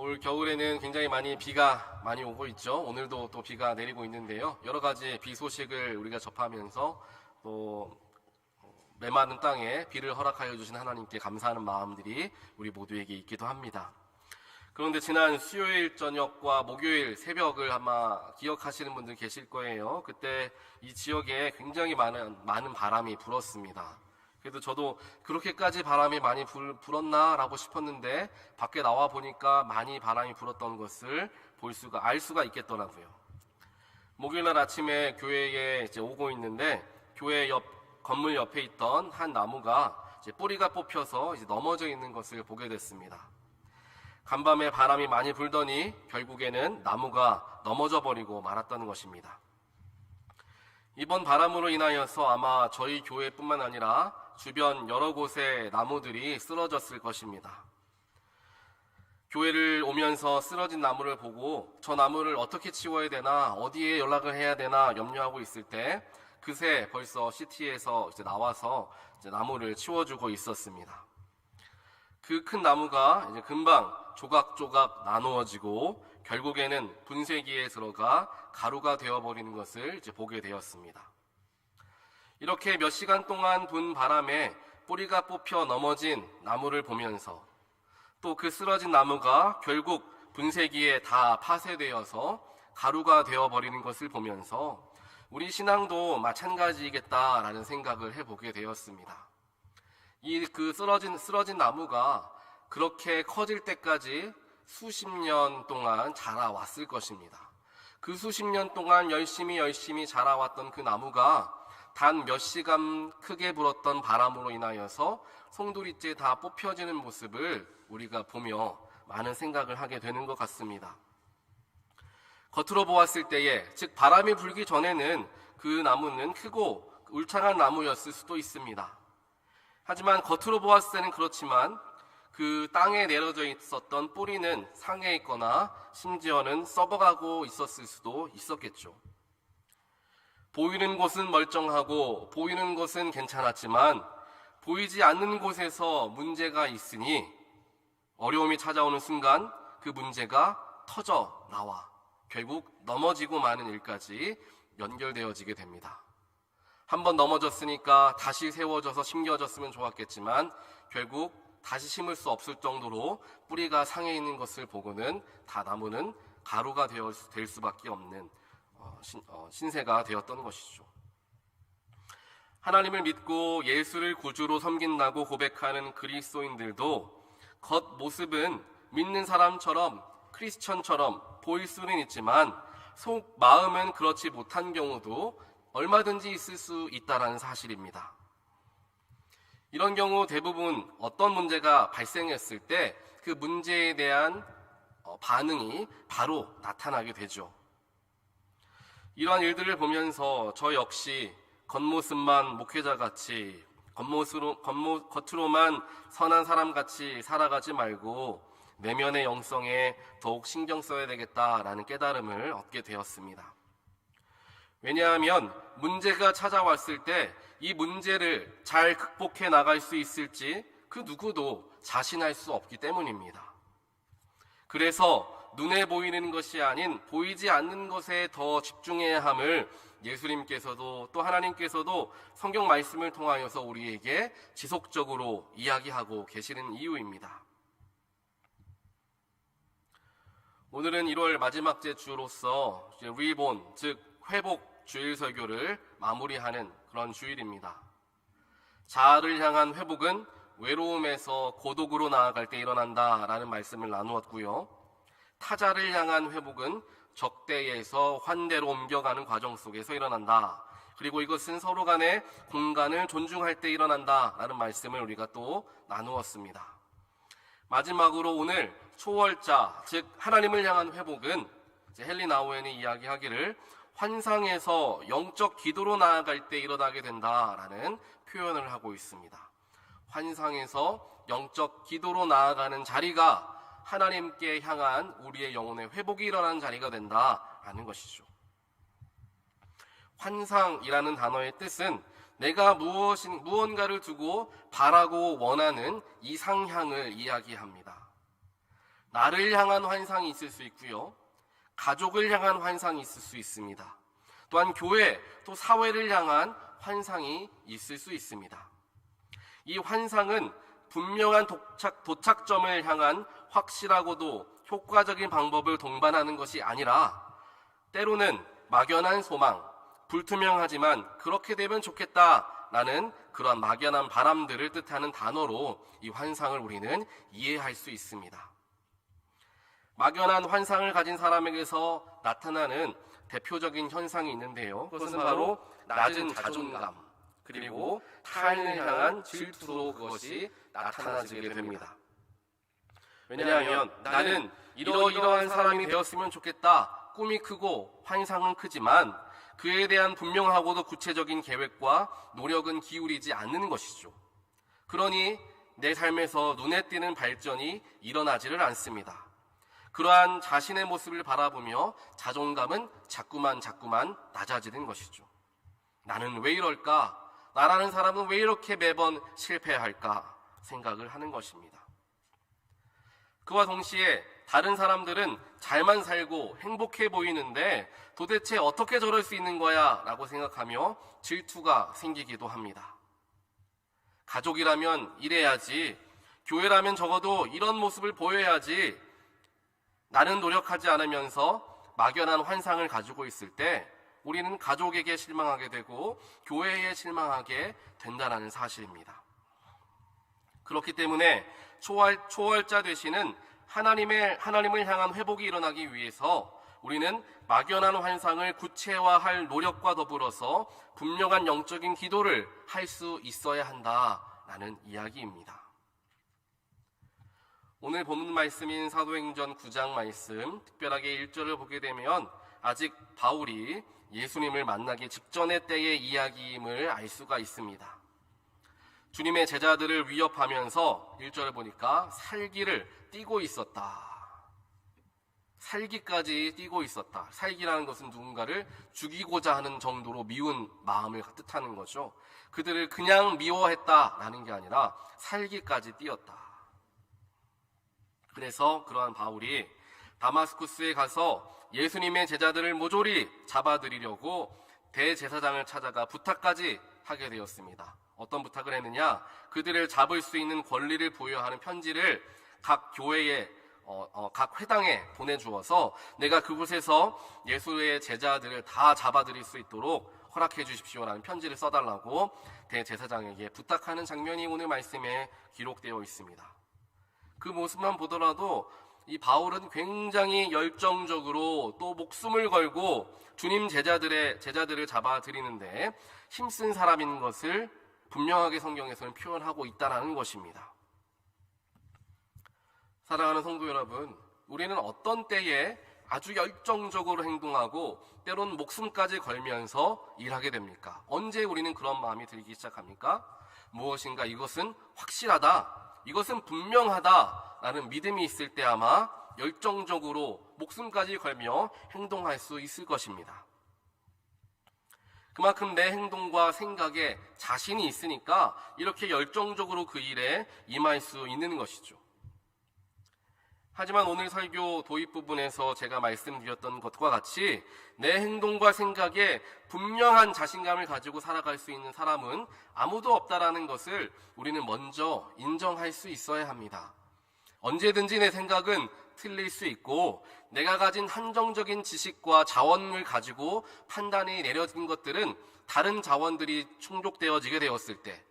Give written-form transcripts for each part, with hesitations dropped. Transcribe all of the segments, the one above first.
올 겨울에는 굉장히 비가 많이 오고 있죠. 오늘도 또 비가 내리고 있는데요. 여러 가지 비 소식을 우리가 접하면서 또 메마른 땅에 비를 허락하여 주신 하나님께 감사하는 마음들이 우리 모두에게 있기도 합니다. 그런데 지난 수요일 저녁과 목요일 새벽을 아마 기억하시는 분들 계실 거예요. 그때 이 지역에 굉장히 많은 바람이 불었습니다. 그래도 저도 그렇게까지 바람이 많이 불었나라고 싶었는데 밖에 나와 보니까 많이 바람이 불었던 것을 알 수가 있겠더라고요. 목요일날 아침에 교회에 이제 오고 있는데 교회 건물 옆에 있던 한 나무가 이제 뿌리가 뽑혀서 이제 넘어져 있는 것을 보게 됐습니다. 간밤에 바람이 많이 불더니 결국에는 나무가 넘어져 버리고 말았다는 것입니다. 이번 바람으로 인하여서 아마 저희 교회뿐만 아니라 주변 여러 곳의 나무들이 쓰러졌을 것입니다. 교회를 오면서 쓰러진 나무를 보고 저 나무를 어떻게 치워야 되나, 어디에 연락을 해야 되나 염려하고 있을 때 그새 벌써 시티에서 이제 나와서 이제 나무를 치워주고 있었습니다. 그 큰 나무가 이제 금방 조각조각 나누어지고 결국에는 분쇄기에 들어가 가루가 되어버리는 것을 이제 보게 되었습니다. 이렇게 몇 시간 동안 분 바람에 뿌리가 뽑혀 넘어진 나무를 보면서 또 그 쓰러진 나무가 결국 분쇄기에 다 파쇄되어서 가루가 되어버리는 것을 보면서 우리 신앙도 마찬가지이겠다라는 생각을 해보게 되었습니다. 그 쓰러진 나무가 그렇게 커질 때까지 수십 년 동안 자라왔을 것입니다. 그 수십 년 동안 열심히 자라왔던 그 나무가 단 몇 시간 크게 불었던 바람으로 인하여서 송두리째 다 뽑혀지는 모습을 우리가 보며 많은 생각을 하게 되는 것 같습니다. 겉으로 보았을 때에, 즉 바람이 불기 전에는 그 나무는 크고 울창한 나무였을 수도 있습니다. 하지만 겉으로 보았을 때는 그렇지만 그 땅에 내려져 있었던 뿌리는 상해 있거나 심지어는 썩어가고 있었을 수도 있었겠죠. 보이는 곳은 멀쩡하고 보이는 곳은 괜찮았지만 보이지 않는 곳에서 문제가 있으니 어려움이 찾아오는 순간 그 문제가 터져 나와 결국 넘어지고 마는 일까지 연결되어지게 됩니다. 한번 넘어졌으니까 다시 세워져서 심겨졌으면 좋았겠지만 결국 다시 심을 수 없을 정도로 뿌리가 상해 있는 것을 보고는 다 나무는 가루가 될 수밖에 없는 신세가 되었던 것이죠. 하나님을 믿고 예수를 구주로 섬긴다고 고백하는 그리스도인들도 겉모습은 믿는 사람처럼 크리스천처럼 보일 수는 있지만 속 마음은 그렇지 못한 경우도 얼마든지 있을 수 있다는 사실입니다. 이런 경우 대부분 어떤 문제가 발생했을 때 그 문제에 대한 반응이 바로 나타나게 되죠. 이러한 일들을 보면서 저 역시 겉모습만 목회자같이 겉으로만 선한 사람같이 살아가지 말고 내면의 영성에 더욱 신경 써야 되겠다라는 깨달음을 얻게 되었습니다. 왜냐하면 문제가 찾아왔을 때 이 문제를 잘 극복해 나갈 수 있을지 그 누구도 자신할 수 없기 때문입니다. 그래서 눈에 보이는 것이 아닌 보이지 않는 것에 더 집중해야 함을 예수님께서도 또 하나님께서도 성경 말씀을 통하여서 우리에게 지속적으로 이야기하고 계시는 이유입니다. 오늘은 1월 마지막 주로서 리본, 즉 회복 주일 설교를 마무리하는 그런 주일입니다. 자아를 향한 회복은 외로움에서 고독으로 나아갈 때 일어난다라는 말씀을 나누었고요. 타자를 향한 회복은 적대에서 환대로 옮겨가는 과정 속에서 일어난다. 그리고 이것은 서로 간의 공간을 존중할 때 일어난다라는 말씀을 우리가 또 나누었습니다. 마지막으로 오늘 초월자, 즉 하나님을 향한 회복은 헨리 나우엔이 이야기하기를 환상에서 영적 기도로 나아갈 때 일어나게 된다라는 표현을 하고 있습니다. 환상에서 영적 기도로 나아가는 자리가 하나님께 향한 우리의 영혼의 회복이 일어나는 자리가 된다라는 것이죠. 환상이라는 단어의 뜻은 내가 무언가를 두고 바라고 원하는 이상향을 이야기합니다. 나를 향한 환상이 있을 수 있고요. 가족을 향한 환상이 있을 수 있습니다. 또한 교회, 또 사회를 향한 환상이 있을 수 있습니다. 이 환상은 분명한 도착점을 향한 확실하고도 효과적인 방법을 동반하는 것이 아니라 때로는 막연한 소망, 불투명하지만 그렇게 되면 좋겠다라는 그러한 막연한 바람들을 뜻하는 단어로 이 환상을 우리는 이해할 수 있습니다. 막연한 환상을 가진 사람에게서 나타나는 대표적인 현상이 있는데요. 그것은 바로 낮은 자존감, 그리고 타인을 향한 질투로 그것이 나타나지게 됩니다. 왜냐하면 나는 이러이러한 사람이 되었으면 좋겠다, 꿈이 크고 환상은 크지만 그에 대한 분명하고도 구체적인 계획과 노력은 기울이지 않는 것이죠. 그러니 내 삶에서 눈에 띄는 발전이 일어나지를 않습니다. 그러한 자신의 모습을 바라보며 자존감은 자꾸만 낮아지는 것이죠. 나는 왜 이럴까? 나라는 사람은 왜 이렇게 매번 실패할까? 생각을 하는 것입니다. 그와 동시에 다른 사람들은 잘만 살고 행복해 보이는데 도대체 어떻게 저럴 수 있는 거야? 라고 생각하며 질투가 생기기도 합니다. 가족이라면 이래야지, 교회라면 적어도 이런 모습을 보여야지, 나는 노력하지 않으면서 막연한 환상을 가지고 있을 때 우리는 가족에게 실망하게 되고 교회에 실망하게 된다는 사실입니다. 그렇기 때문에 초월자 되시는 하나님을 향한 회복이 일어나기 위해서 우리는 막연한 환상을 구체화할 노력과 더불어서 분명한 영적인 기도를 할 수 있어야 한다라는 이야기입니다. 오늘 본문 말씀인 사도행전 9장 말씀, 특별하게 1절을 보게 되면 아직 바울이 예수님을 만나기 직전의 때의 이야기임을 알 수가 있습니다. 주님의 제자들을 위협하면서 1절을 보니까 살기를 띠고 있었다. 살기까지 띠고 있었다. 살기라는 것은 누군가를 죽이고자 하는 정도로 미운 마음을 뜻하는 거죠. 그들을 그냥 미워했다라는 게 아니라 살기까지 띠었다. 그래서 그러한 바울이 다마스쿠스에 가서 예수님의 제자들을 모조리 잡아들이려고 대제사장을 찾아가 부탁까지 하게 되었습니다. 어떤 부탁을 했느냐? 그들을 잡을 수 있는 권리를 부여하는 편지를 각 교회에 각 회당에 보내주어서 내가 그곳에서 예수의 제자들을 다 잡아들일 수 있도록 허락해 주십시오라는 편지를 써달라고 대제사장에게 부탁하는 장면이 오늘 말씀에 기록되어 있습니다. 그 모습만 보더라도 이 바울은 굉장히 열정적으로 또 목숨을 걸고 주님 제자들을 잡아들이는데 힘쓴 사람인 것을 분명하게 성경에서는 표현하고 있다는 것입니다. 사랑하는 성도 여러분, 우리는 어떤 때에 아주 열정적으로 행동하고 때로는 목숨까지 걸면서 일하게 됩니까? 언제 우리는 그런 마음이 들기 시작합니까? 무엇인가 이것은 확실하다, 이것은 분명하다라는 믿음이 있을 때 아마 열정적으로 목숨까지 걸며 행동할 수 있을 것입니다. 그만큼 내 행동과 생각에 자신이 있으니까 이렇게 열정적으로 그 일에 임할 수 있는 것이죠. 하지만 오늘 설교 도입 부분에서 제가 말씀드렸던 것과 같이 내 행동과 생각에 분명한 자신감을 가지고 살아갈 수 있는 사람은 아무도 없다라는 것을 우리는 먼저 인정할 수 있어야 합니다. 언제든지 내 생각은 틀릴 수 있고 내가 가진 한정적인 지식과 자원을 가지고 판단이 내려진 것들은 다른 자원들이 충족되어지게 되었을 때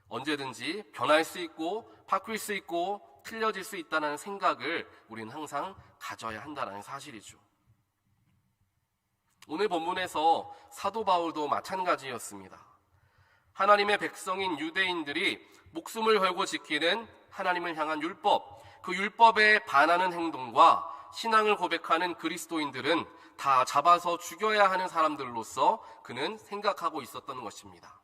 언제든지 변할 수 있고 바뀔 수 있고 틀려질 수 있다는 생각을 우리는 항상 가져야 한다는 사실이죠. 오늘 본문에서 사도 바울도 마찬가지였습니다. 하나님의 백성인 유대인들이 목숨을 걸고 지키는 하나님을 향한 율법, 그 율법에 반하는 행동과 신앙을 고백하는 그리스도인들은 다 잡아서 죽여야 하는 사람들로서 그는 생각하고 있었던 것입니다.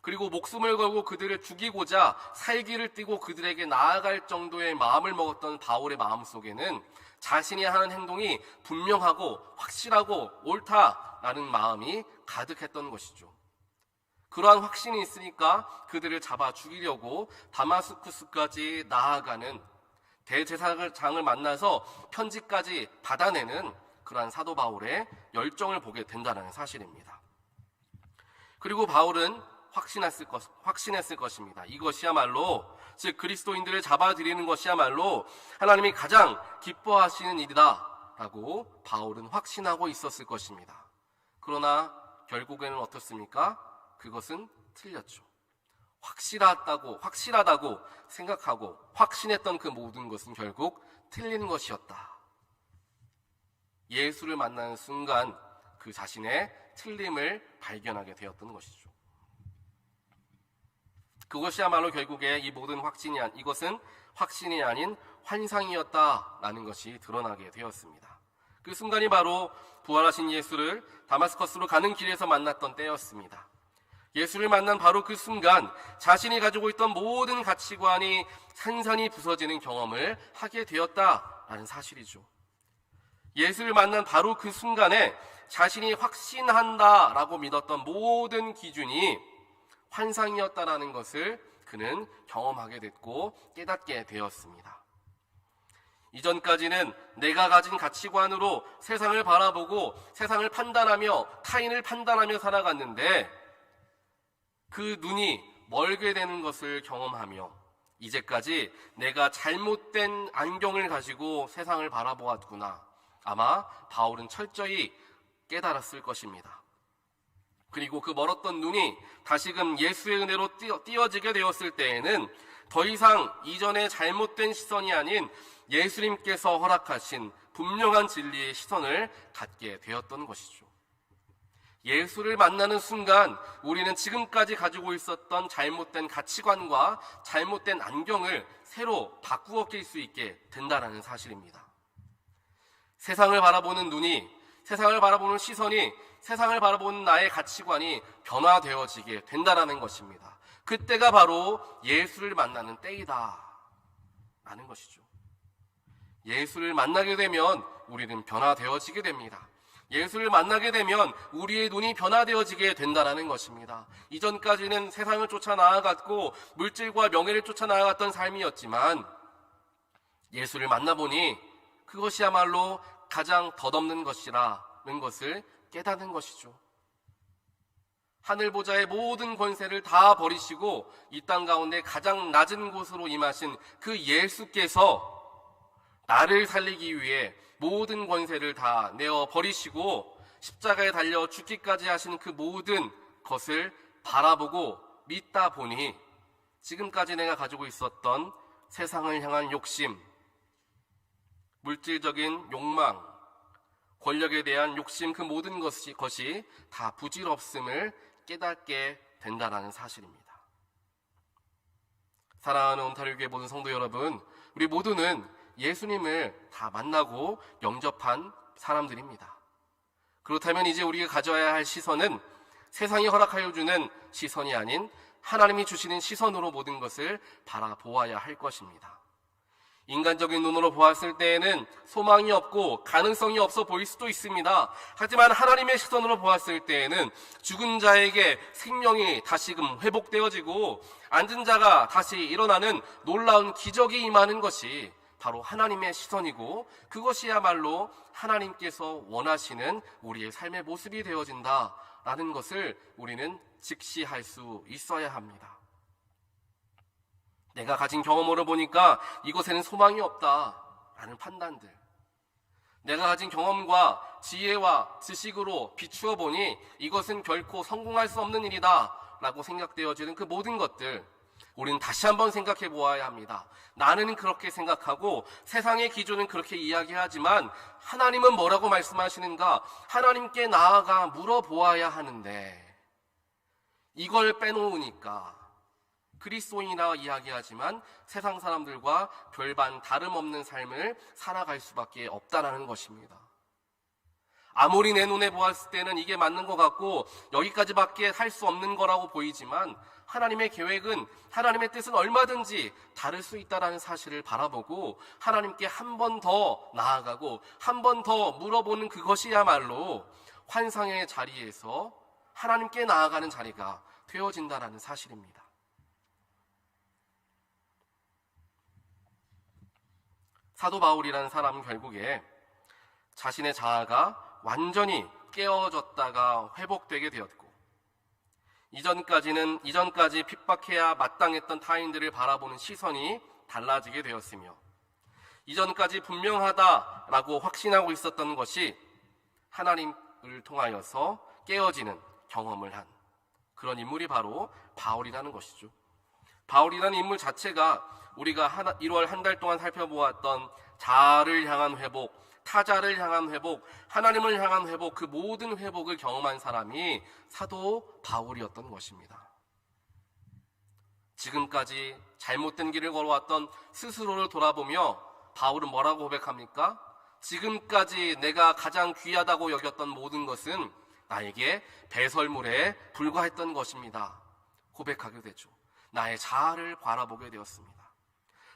그리고 목숨을 걸고 그들을 죽이고자 살기를 띠고 그들에게 나아갈 정도의 마음을 먹었던 바울의 마음속에는 자신이 하는 행동이 분명하고 확실하고 옳다라는 마음이 가득했던 것이죠. 그러한 확신이 있으니까 그들을 잡아 죽이려고 다마스쿠스까지 나아가는 대제사장을 만나서 편지까지 받아내는 그러한 사도 바울의 열정을 보게 된다는 사실입니다. 그리고 바울은 확신했을 것입니다. 이것이야말로, 즉 그리스도인들을 잡아들이는 것이야말로 하나님이 가장 기뻐하시는 일이다 라고 바울은 확신하고 있었을 것입니다. 그러나 결국에는 어떻습니까? 그것은 틀렸죠. 확실하다고 생각하고 확신했던 그 모든 것은 결국 틀린 것이었다. 예수를 만나는 순간 그 자신의 틀림을 발견하게 되었던 것이죠. 그것이야말로 결국에 이 모든 이것은 확신이 아닌 환상이었다라는 것이 드러나게 되었습니다. 그 순간이 바로 부활하신 예수를 다마스커스로 가는 길에서 만났던 때였습니다. 예수를 만난 바로 그 순간 자신이 가지고 있던 모든 가치관이 산산이 부서지는 경험을 하게 되었다라는 사실이죠. 예수를 만난 바로 그 순간에 자신이 확신한다라고 믿었던 모든 기준이 환상이었다라는 것을 그는 경험하게 됐고 깨닫게 되었습니다. 이전까지는 내가 가진 가치관으로 세상을 바라보고 세상을 판단하며 타인을 판단하며 살아갔는데 그 눈이 멀게 되는 것을 경험하며 이제까지 내가 잘못된 안경을 가지고 세상을 바라보았구나. 아마 바울은 철저히 깨달았을 것입니다. 그리고 그 멀었던 눈이 다시금 예수의 은혜로 띄어지게 되었을 때에는 더 이상 이전의 잘못된 시선이 아닌 예수님께서 허락하신 분명한 진리의 시선을 갖게 되었던 것이죠. 예수를 만나는 순간 우리는 지금까지 가지고 있었던 잘못된 가치관과 잘못된 안경을 새로 바꾸어 낄 수 있게 된다는 사실입니다. 세상을 바라보는 눈이, 세상을 바라보는 시선이, 세상을 바라보는 나의 가치관이 변화되어지게 된다는 것입니다. 그때가 바로 예수를 만나는 때이다 라는 것이죠. 예수를 만나게 되면 우리는 변화되어지게 됩니다. 예수를 만나게 되면 우리의 눈이 변화되어지게 된다는 것입니다. 이전까지는 세상을 쫓아 나아갔고 물질과 명예를 쫓아 나아갔던 삶이었지만 예수를 만나보니 그것이야말로 가장 덧없는 것이라는 것을 깨닫는 것이죠. 하늘 보좌의 모든 권세를 다 버리시고 이 땅 가운데 가장 낮은 곳으로 임하신 그 예수께서 나를 살리기 위해 모든 권세를 다 내어 버리시고 십자가에 달려 죽기까지 하신 그 모든 것을 바라보고 믿다 보니 지금까지 내가 가지고 있었던 세상을 향한 욕심, 물질적인 욕망, 권력에 대한 욕심, 그 모든 것이 다 부질없음을 깨닫게 된다는 사실입니다. 사랑하는 온타리오교회 모든 성도 여러분, 우리 모두는 예수님을 다 만나고 영접한 사람들입니다. 그렇다면 이제 우리가 가져야 할 시선은 세상이 허락하여 주는 시선이 아닌 하나님이 주시는 시선으로 모든 것을 바라보아야 할 것입니다. 인간적인 눈으로 보았을 때에는 소망이 없고 가능성이 없어 보일 수도 있습니다. 하지만 하나님의 시선으로 보았을 때에는 죽은 자에게 생명이 다시금 회복되어지고 앉은 자가 다시 일어나는 놀라운 기적이 임하는 것이 바로 하나님의 시선이고 그것이야말로 하나님께서 원하시는 우리의 삶의 모습이 되어진다라는 것을 우리는 직시할 수 있어야 합니다. 내가 가진 경험으로 보니까 이것에는 소망이 없다라는 판단들, 내가 가진 경험과 지혜와 지식으로 비추어 보니 이것은 결코 성공할 수 없는 일이다 라고 생각되어지는 그 모든 것들, 우리는 다시 한번 생각해 보아야 합니다. 나는 그렇게 생각하고 세상의 기준은 그렇게 이야기하지만 하나님은 뭐라고 말씀하시는가? 하나님께 나아가 물어보아야 하는데 이걸 빼놓으니까 그리스도인이라 이야기하지만 세상 사람들과 별반 다름없는 삶을 살아갈 수밖에 없다라는 것입니다. 아무리 내 눈에 보았을 때는 이게 맞는 것 같고 여기까지밖에 할 수 없는 거라고 보이지만 하나님의 계획은, 하나님의 뜻은 얼마든지 다를 수 있다는 사실을 바라보고 하나님께 한 번 더 나아가고 한 번 더 물어보는 그것이야말로 환상의 자리에서 하나님께 나아가는 자리가 되어진다는 사실입니다. 사도 바울이라는 사람은 결국에 자신의 자아가 완전히 깨어졌다가 회복되게 되었고, 이전까지 핍박해야 마땅했던 타인들을 바라보는 시선이 달라지게 되었으며, 이전까지 분명하다라고 확신하고 있었던 것이 하나님을 통하여서 깨어지는 경험을 한 그런 인물이 바로 바울이라는 것이죠. 바울이라는 인물 자체가 우리가 1월 한 달 동안 살펴보았던 자아를 향한 회복, 타자를 향한 회복, 하나님을 향한 회복, 그 모든 회복을 경험한 사람이 사도 바울이었던 것입니다. 지금까지 잘못된 길을 걸어왔던 스스로를 돌아보며 바울은 뭐라고 고백합니까? 지금까지 내가 가장 귀하다고 여겼던 모든 것은 나에게 배설물에 불과했던 것입니다. 고백하게 되죠. 나의 자아를 바라보게 되었습니다.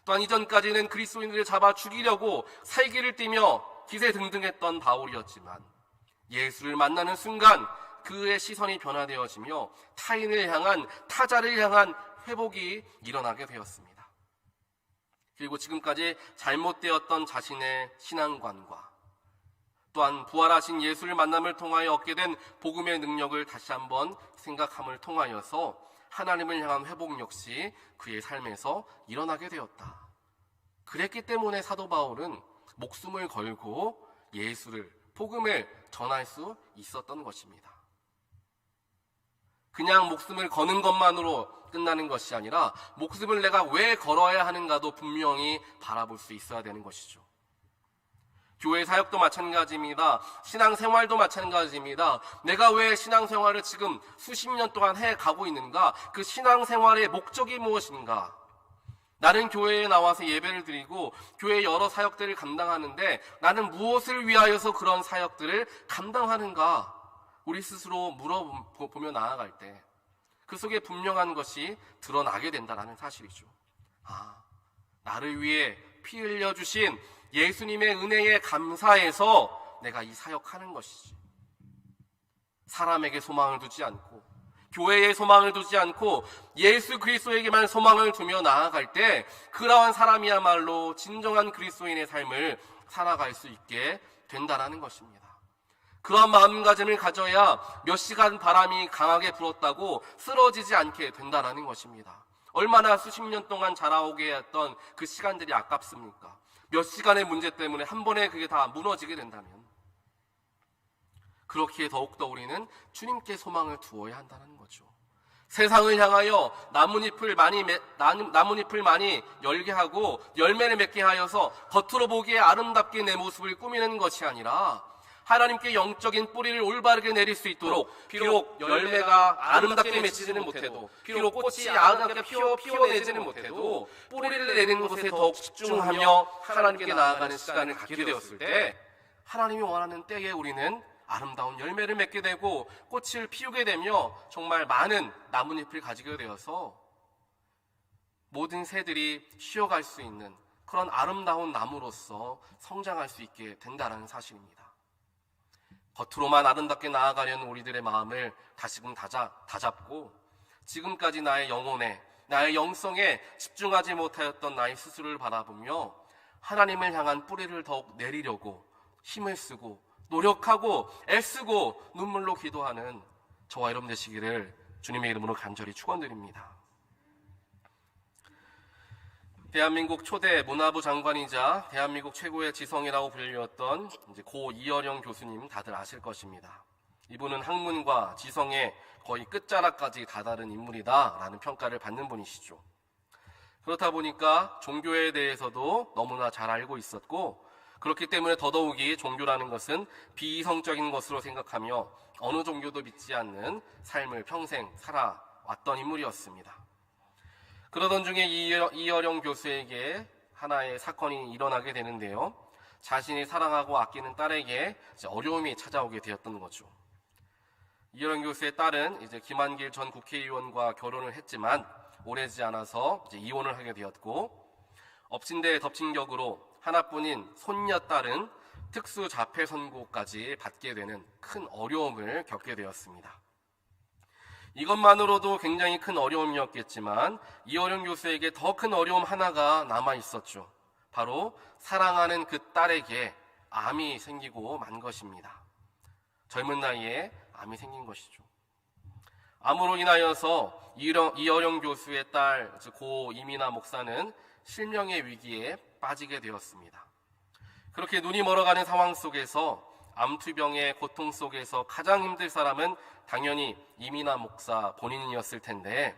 또한 이전까지는 그리스도인들을 잡아 죽이려고 살기를 띠며 기세등등했던 바울이었지만, 예수를 만나는 순간 그의 시선이 변화되어지며 타인을 향한, 타자를 향한 회복이 일어나게 되었습니다. 그리고 지금까지 잘못되었던 자신의 신앙관과 또한 부활하신 예수를 만남을 통하여 얻게 된 복음의 능력을 다시 한번 생각함을 통하여서 하나님을 향한 회복 역시 그의 삶에서 일어나게 되었다. 그랬기 때문에 사도 바울은 목숨을 걸고 예수를, 복음을 전할 수 있었던 것입니다. 그냥 목숨을 거는 것만으로 끝나는 것이 아니라 목숨을 내가 왜 걸어야 하는가도 분명히 바라볼 수 있어야 되는 것이죠. 교회 사역도 마찬가지입니다. 신앙생활도 마찬가지입니다. 내가 왜 신앙생활을 지금 수십 년 동안 해가고 있는가? 그 신앙생활의 목적이 무엇인가? 나는 교회에 나와서 예배를 드리고 교회의 여러 사역들을 감당하는데 나는 무엇을 위하여서 그런 사역들을 감당하는가? 우리 스스로 물어보며 나아갈 때 그 속에 분명한 것이 드러나게 된다는 사실이죠. 나를 위해 피 흘려주신 예수님의 은혜에 감사해서 내가 이 사역하는 것이지. 사람에게 소망을 두지 않고 교회에 소망을 두지 않고 예수 그리스도에게만 소망을 두며 나아갈 때 그러한 사람이야말로 진정한 그리스도인의 삶을 살아갈 수 있게 된다는 것입니다. 그러한 마음가짐을 가져야 몇 시간 바람이 강하게 불었다고 쓰러지지 않게 된다는 것입니다. 얼마나 수십 년 동안 자라오게 했던 그 시간들이 아깝습니까? 몇 시간의 문제 때문에 한 번에 그게 다 무너지게 된다면, 그렇기에 더욱더 우리는 주님께 소망을 두어야 한다는 거죠. 세상을 향하여 나뭇잎을 많이 열게 하고 열매를 맺게 하여서 겉으로 보기에 아름답게 내 모습을 꾸미는 것이 아니라 하나님께 영적인 뿌리를 올바르게 내릴 수 있도록, 비록 열매가 아름답게 맺히지는 못해도, 비록 꽃이 아름답게 피어내지는 못해도 뿌리를 내리는 것에 더욱 집중하며 하나님께 나아가는 시간을 갖게 되었을 때 하나님이 원하는 때에 우리는 아름다운 열매를 맺게 되고 꽃을 피우게 되며 정말 많은 나뭇잎을 가지게 되어서 모든 새들이 쉬어갈 수 있는 그런 아름다운 나무로서 성장할 수 있게 된다는 사실입니다. 겉으로만 아름답게 나아가려는 우리들의 마음을 다시금 다잡고 지금까지 나의 영혼에, 나의 영성에 집중하지 못하였던 나의 스스로를 바라보며 하나님을 향한 뿌리를 더욱 내리려고 힘을 쓰고 노력하고 애쓰고 눈물로 기도하는 저와 여러분 되시기를 주님의 이름으로 간절히 축원드립니다. 대한민국 초대 문화부 장관이자 대한민국 최고의 지성이라고 불리웠던 고 이어령 교수님 다들 아실 것입니다. 이분은 학문과 지성의 거의 끝자락까지 다다른 인물이다라는 평가를 받는 분이시죠. 그렇다 보니까 종교에 대해서도 너무나 잘 알고 있었고, 그렇기 때문에 더더욱이 종교라는 것은 비이성적인 것으로 생각하며 어느 종교도 믿지 않는 삶을 평생 살아왔던 인물이었습니다. 그러던 중에 이어령 교수에게 하나의 사건이 일어나게 되는데요. 자신이 사랑하고 아끼는 딸에게 어려움이 찾아오게 되었던 거죠. 이어령 교수의 딸은 김한길 전 국회의원과 결혼을 했지만 오래지 않아서 이혼을 하게 되었고, 엎친 데 덮친 격으로 하나뿐인 손녀딸은 특수 자폐 선고까지 받게 되는 큰 어려움을 겪게 되었습니다. 이것만으로도 굉장히 큰 어려움이었겠지만 이어령 교수에게 더 큰 어려움 하나가 남아 있었죠. 바로 사랑하는 그 딸에게 암이 생기고 만 것입니다. 젊은 나이에 암이 생긴 것이죠. 암으로 인하여서 이어령 교수의 딸, 즉 고 이민아 목사는 실명의 위기에 빠지게 되었습니다. 그렇게 눈이 멀어가는 상황 속에서 암투병의 고통 속에서 가장 힘들 사람은 당연히 이민아 목사 본인이었을 텐데,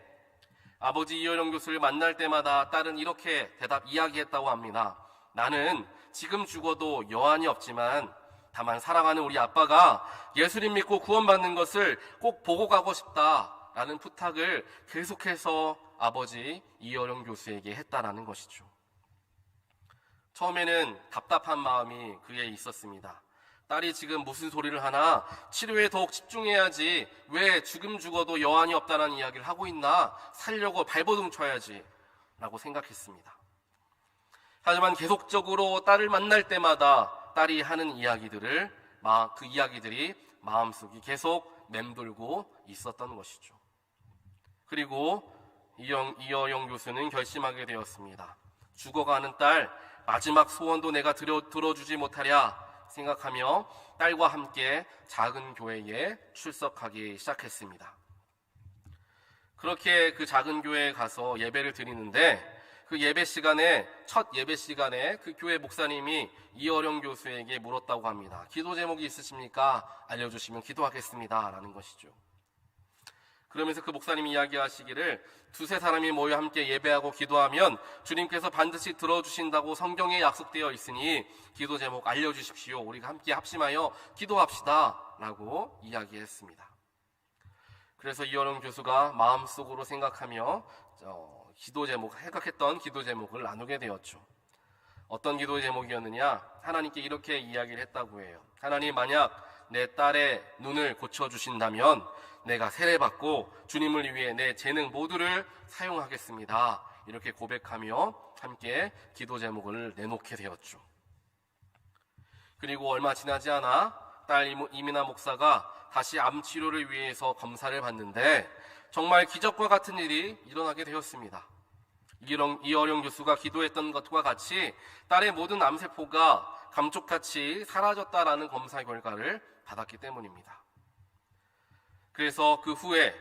아버지 이어령 교수를 만날 때마다 딸은 이렇게 이야기했다고 합니다. 나는 지금 죽어도 여한이 없지만 다만 사랑하는 우리 아빠가 예수님 믿고 구원받는 것을 꼭 보고 가고 싶다라는 부탁을 계속해서 아버지 이어령 교수에게 했다라는 것이죠. 처음에는 답답한 마음이 그에 있었습니다. 딸이 지금 무슨 소리를 하나, 치료에 더욱 집중해야지, 왜 지금 죽어도 여한이 없다는 이야기를 하고 있나, 살려고 발버둥 쳐야지 라고 생각했습니다. 하지만 계속적으로 딸을 만날 때마다 딸이 하는 그 이야기들이 마음속에 계속 맴돌고 있었던 것이죠. 그리고 이어영 교수는 결심하게 되었습니다. 죽어가는 딸 마지막 소원도 내가 들어주지 못하랴 생각하며 딸과 함께 작은 교회에 출석하기 시작했습니다. 그렇게 그 작은 교회에 가서 예배를 드리는데, 그 첫 예배 시간에 그 교회 목사님이 이어령 교수에게 물었다고 합니다. 기도 제목이 있으십니까? 알려주시면 기도하겠습니다 라는 것이죠. 그러면서 그 목사님이 이야기하시기를, 두세 사람이 모여 함께 예배하고 기도하면 주님께서 반드시 들어주신다고 성경에 약속되어 있으니 기도 제목 알려주십시오. 우리가 함께 합심하여 기도합시다 라고 이야기했습니다. 그래서 이어령 교수가 마음속으로 생각하며 생각했던 기도 제목을 나누게 되었죠. 어떤 기도 제목이었느냐? 하나님께 이렇게 이야기를 했다고 해요. 하나님, 만약 내 딸의 눈을 고쳐주신다면 내가 세례받고 주님을 위해 내 재능 모두를 사용하겠습니다. 이렇게 고백하며 함께 기도 제목을 내놓게 되었죠. 그리고 얼마 지나지 않아 딸 이민아 목사가 다시 암 치료를 위해서 검사를 받는데 정말 기적과 같은 일이 일어나게 되었습니다. 이어령 교수가 기도했던 것과 같이 딸의 모든 암세포가 감쪽같이 사라졌다라는 검사 결과를 받았기 때문입니다. 그래서 그 후에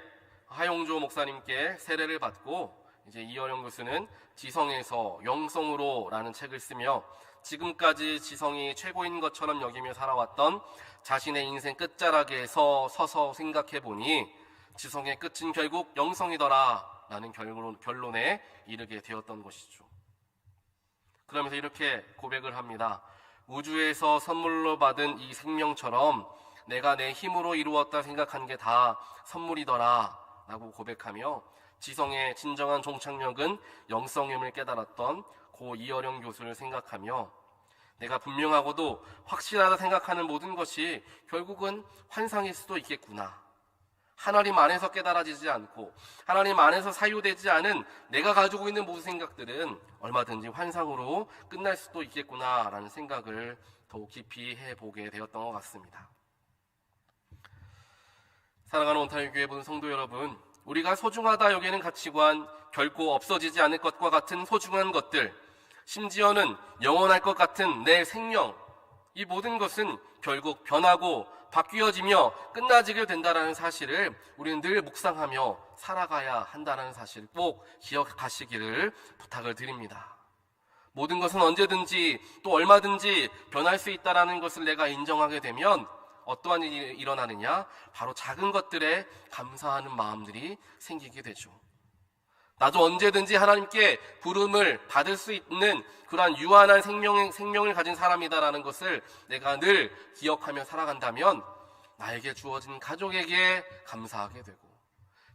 하용조 목사님께 세례를 받고 이제 이어령 교수는 지성에서 영성으로라는 책을 쓰며 지금까지 지성이 최고인 것처럼 여기며 살아왔던 자신의 인생 끝자락에서 서서 생각해보니 지성의 끝은 결국 영성이더라 라는 결론에 이르게 되었던 것이죠. 그러면서 이렇게 고백을 합니다. 우주에서 선물로 받은 이 생명처럼 내가 내 힘으로 이루었다 생각한 게 다 선물이더라 라고 고백하며 지성의 진정한 종착역은 영성임을 깨달았던 고 이어령 교수를 생각하며 내가 분명하고도 확실하다 생각하는 모든 것이 결국은 환상일 수도 있겠구나. 하나님 안에서 깨달아지지 않고 하나님 안에서 사유되지 않은 내가 가지고 있는 모든 생각들은 얼마든지 환상으로 끝날 수도 있겠구나라는 생각을 더욱 깊이 해보게 되었던 것 같습니다. 사랑하는 온타뉴교회 본 성도 여러분, 우리가 소중하다 여기는 가치관, 결코 없어지지 않을 것과 같은 소중한 것들, 심지어는 영원할 것 같은 내 생명, 이 모든 것은 결국 변하고 바뀌어지며 끝나지게 된다는 사실을 우리는 늘 묵상하며 살아가야 한다는 사실을 꼭 기억하시기를 부탁을 드립니다. 모든 것은 언제든지 또 얼마든지 변할 수 있다는 것을 내가 인정하게 되면 어떠한 일이 일어나느냐? 바로 작은 것들에 감사하는 마음들이 생기게 되죠. 나도 언제든지 하나님께 부름을 받을 수 있는 그러한 유한한 생명을 가진 사람이다라는 것을 내가 늘 기억하며 살아간다면 나에게 주어진 가족에게 감사하게 되고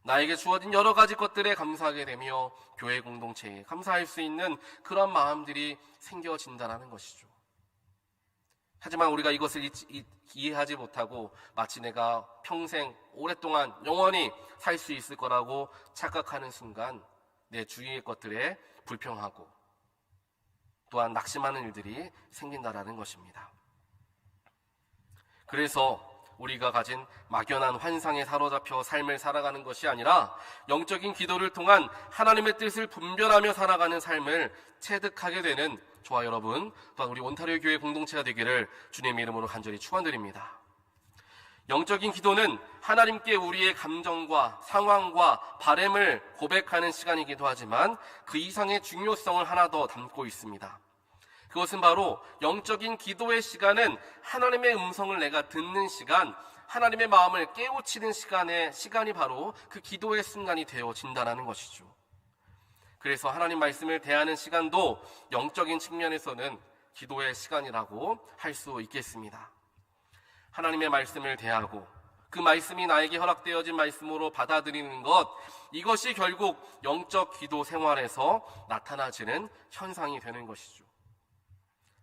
나에게 주어진 여러 가지 것들에 감사하게 되며 교회 공동체에 감사할 수 있는 그런 마음들이 생겨진다는 것이죠. 하지만 우리가 이것을 이해하지 못하고 마치 내가 평생 오랫동안 영원히 살 수 있을 거라고 착각하는 순간 내 주위의 것들에 불평하고 또한 낙심하는 일들이 생긴다라는 것입니다. 그래서 우리가 가진 막연한 환상에 사로잡혀 삶을 살아가는 것이 아니라 영적인 기도를 통한 하나님의 뜻을 분별하며 살아가는 삶을 체득하게 되는 저와 여러분, 또한 우리 온타리오 교회 공동체가 되기를 주님의 이름으로 간절히 축원드립니다. 영적인 기도는 하나님께 우리의 감정과 상황과 바램을 고백하는 시간이기도 하지만 그 이상의 중요성을 하나 더 담고 있습니다. 그것은 바로 영적인 기도의 시간은 하나님의 음성을 내가 듣는 시간, 하나님의 마음을 깨우치는 시간이 바로 그 기도의 순간이 되어진다는 것이죠. 그래서 하나님 말씀을 대하는 시간도 영적인 측면에서는 기도의 시간이라고 할 수 있겠습니다. 하나님의 말씀을 대하고 그 말씀이 나에게 허락되어진 말씀으로 받아들이는 것, 이것이 결국 영적 기도 생활에서 나타나지는 현상이 되는 것이죠.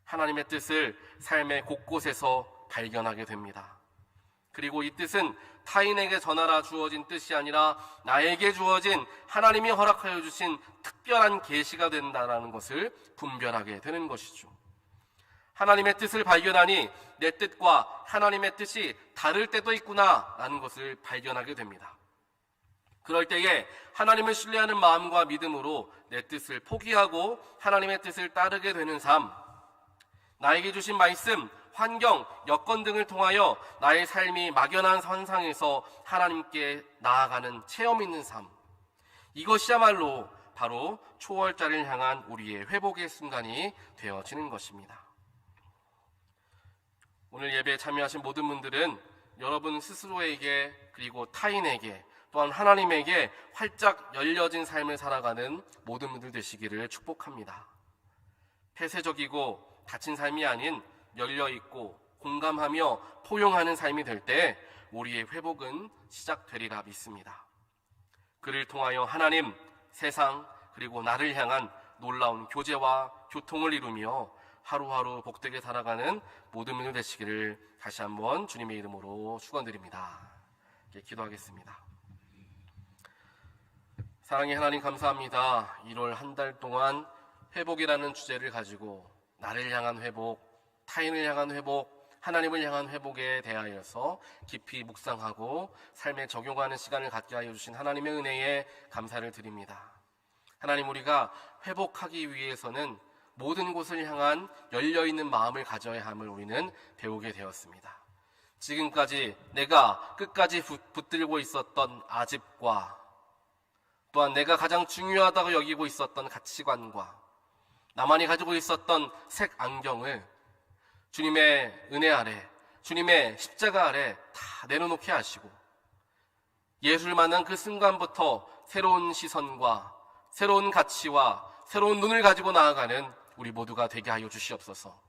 하나님의 뜻을 삶의 곳곳에서 발견하게 됩니다. 그리고 이 뜻은 타인에게 전하라 주어진 뜻이 아니라 나에게 주어진 하나님이 허락하여 주신 특별한 계시가 된다는 것을 분별하게 되는 것이죠. 하나님의 뜻을 발견하니 내 뜻과 하나님의 뜻이 다를 때도 있구나라는 것을 발견하게 됩니다. 그럴 때에 하나님을 신뢰하는 마음과 믿음으로 내 뜻을 포기하고 하나님의 뜻을 따르게 되는 삶, 나에게 주신 말씀, 환경, 여건 등을 통하여 나의 삶이 막연한 선상에서 하나님께 나아가는 체험 있는 삶, 이것이야말로 바로 초월자를 향한 우리의 회복의 순간이 되어지는 것입니다. 오늘 예배에 참여하신 모든 분들은 여러분 스스로에게 그리고 타인에게 또한 하나님에게 활짝 열려진 삶을 살아가는 모든 분들 되시기를 축복합니다. 폐쇄적이고 닫힌 삶이 아닌 열려있고 공감하며 포용하는 삶이 될 때 우리의 회복은 시작되리라 믿습니다. 그를 통하여 하나님, 세상 그리고 나를 향한 놀라운 교제와 교통을 이루며 하루하루 복되게 살아가는 모든 분들 되시기를 다시 한번 주님의 이름으로 축원드립니다. 기도하겠습니다. 사랑의 하나님 감사합니다. 1월 한 달 동안 회복이라는 주제를 가지고 나를 향한 회복, 타인을 향한 회복, 하나님을 향한 회복에 대하여서 깊이 묵상하고 삶에 적용하는 시간을 갖게 하여 주신 하나님의 은혜에 감사를 드립니다. 하나님, 우리가 회복하기 위해서는 모든 곳을 향한 열려있는 마음을 가져야 함을 우리는 배우게 되었습니다. 지금까지 내가 끝까지 붙들고 있었던 아집과 또한 내가 가장 중요하다고 여기고 있었던 가치관과 나만이 가지고 있었던 색 안경을 주님의 은혜 아래, 주님의 십자가 아래 다 내려놓게 하시고 예수를 만난 그 순간부터 새로운 시선과 새로운 가치와 새로운 눈을 가지고 나아가는 우리 모두가 되게 하여 주시옵소서.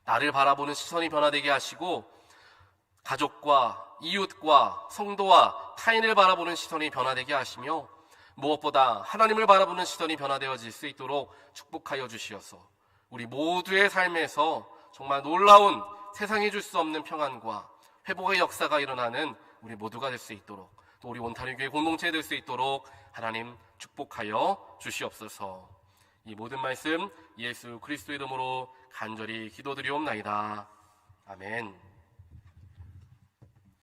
나를 바라보는 시선이 변화되게 하시고 가족과 이웃과 성도와 타인을 바라보는 시선이 변화되게 하시며 무엇보다 하나님을 바라보는 시선이 변화되어질 수 있도록 축복하여 주시어서 우리 모두의 삶에서 정말 놀라운 세상이 줄 수 없는 평안과 회복의 역사가 일어나는 우리 모두가 될 수 있도록 또 우리 온타리오 교회 공동체 될 수 있도록 하나님 축복하여 주시옵소서. 이 모든 말씀 예수 그리스도 이름으로 간절히 기도드리옵나이다. 아멘.